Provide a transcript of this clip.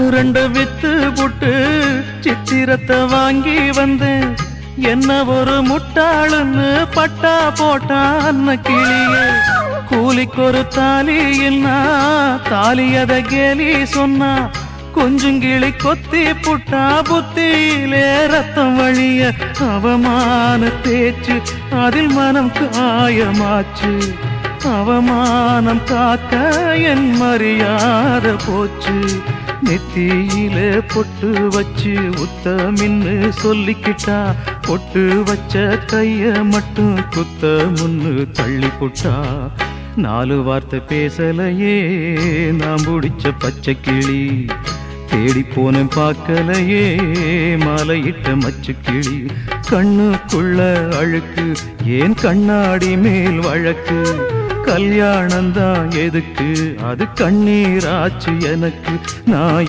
ரெண்டு வித்து புட்டு சித்திரத்தை வாங்கி வந்தேன். என்ன ஒரு முட்டாளுன்னு பட்டா போட்டா அன்ன கிளிய. கூலிக்கு ஒரு தாலி என்ன தாலியத கேலி சொன்னா. கொஞ்சங்கிளி கொத்தி புட்டா புத்தியிலே ரத்தம் வழிய. அவமான பேச்சு அதில் மனம் காயமாச்சு. அவமானம் காக்க என் மரியாதை போச்சு. நெத்தியிலே பொட்டு வச்சு உத்தமின்னு சொல்லிக்கிட்டா. பொட்டு வச்ச கைய மட்டும் குத்த முன்னு தள்ளி புட்டா. நாலு வார்த்தை பேசலையே நாம் பிடிச்ச பச்சை கிளி. தேடி போன பார்க்கலையே மாலையிட்ட மச்சு கிளி. கண்ணுக்குள்ள அழுக்கு ஏன் கண்ணாடி மேல் வழக்கு. கல்யாணந்தான் எதுக்கு அது கண்ணீராச்சு எனக்கு. நான்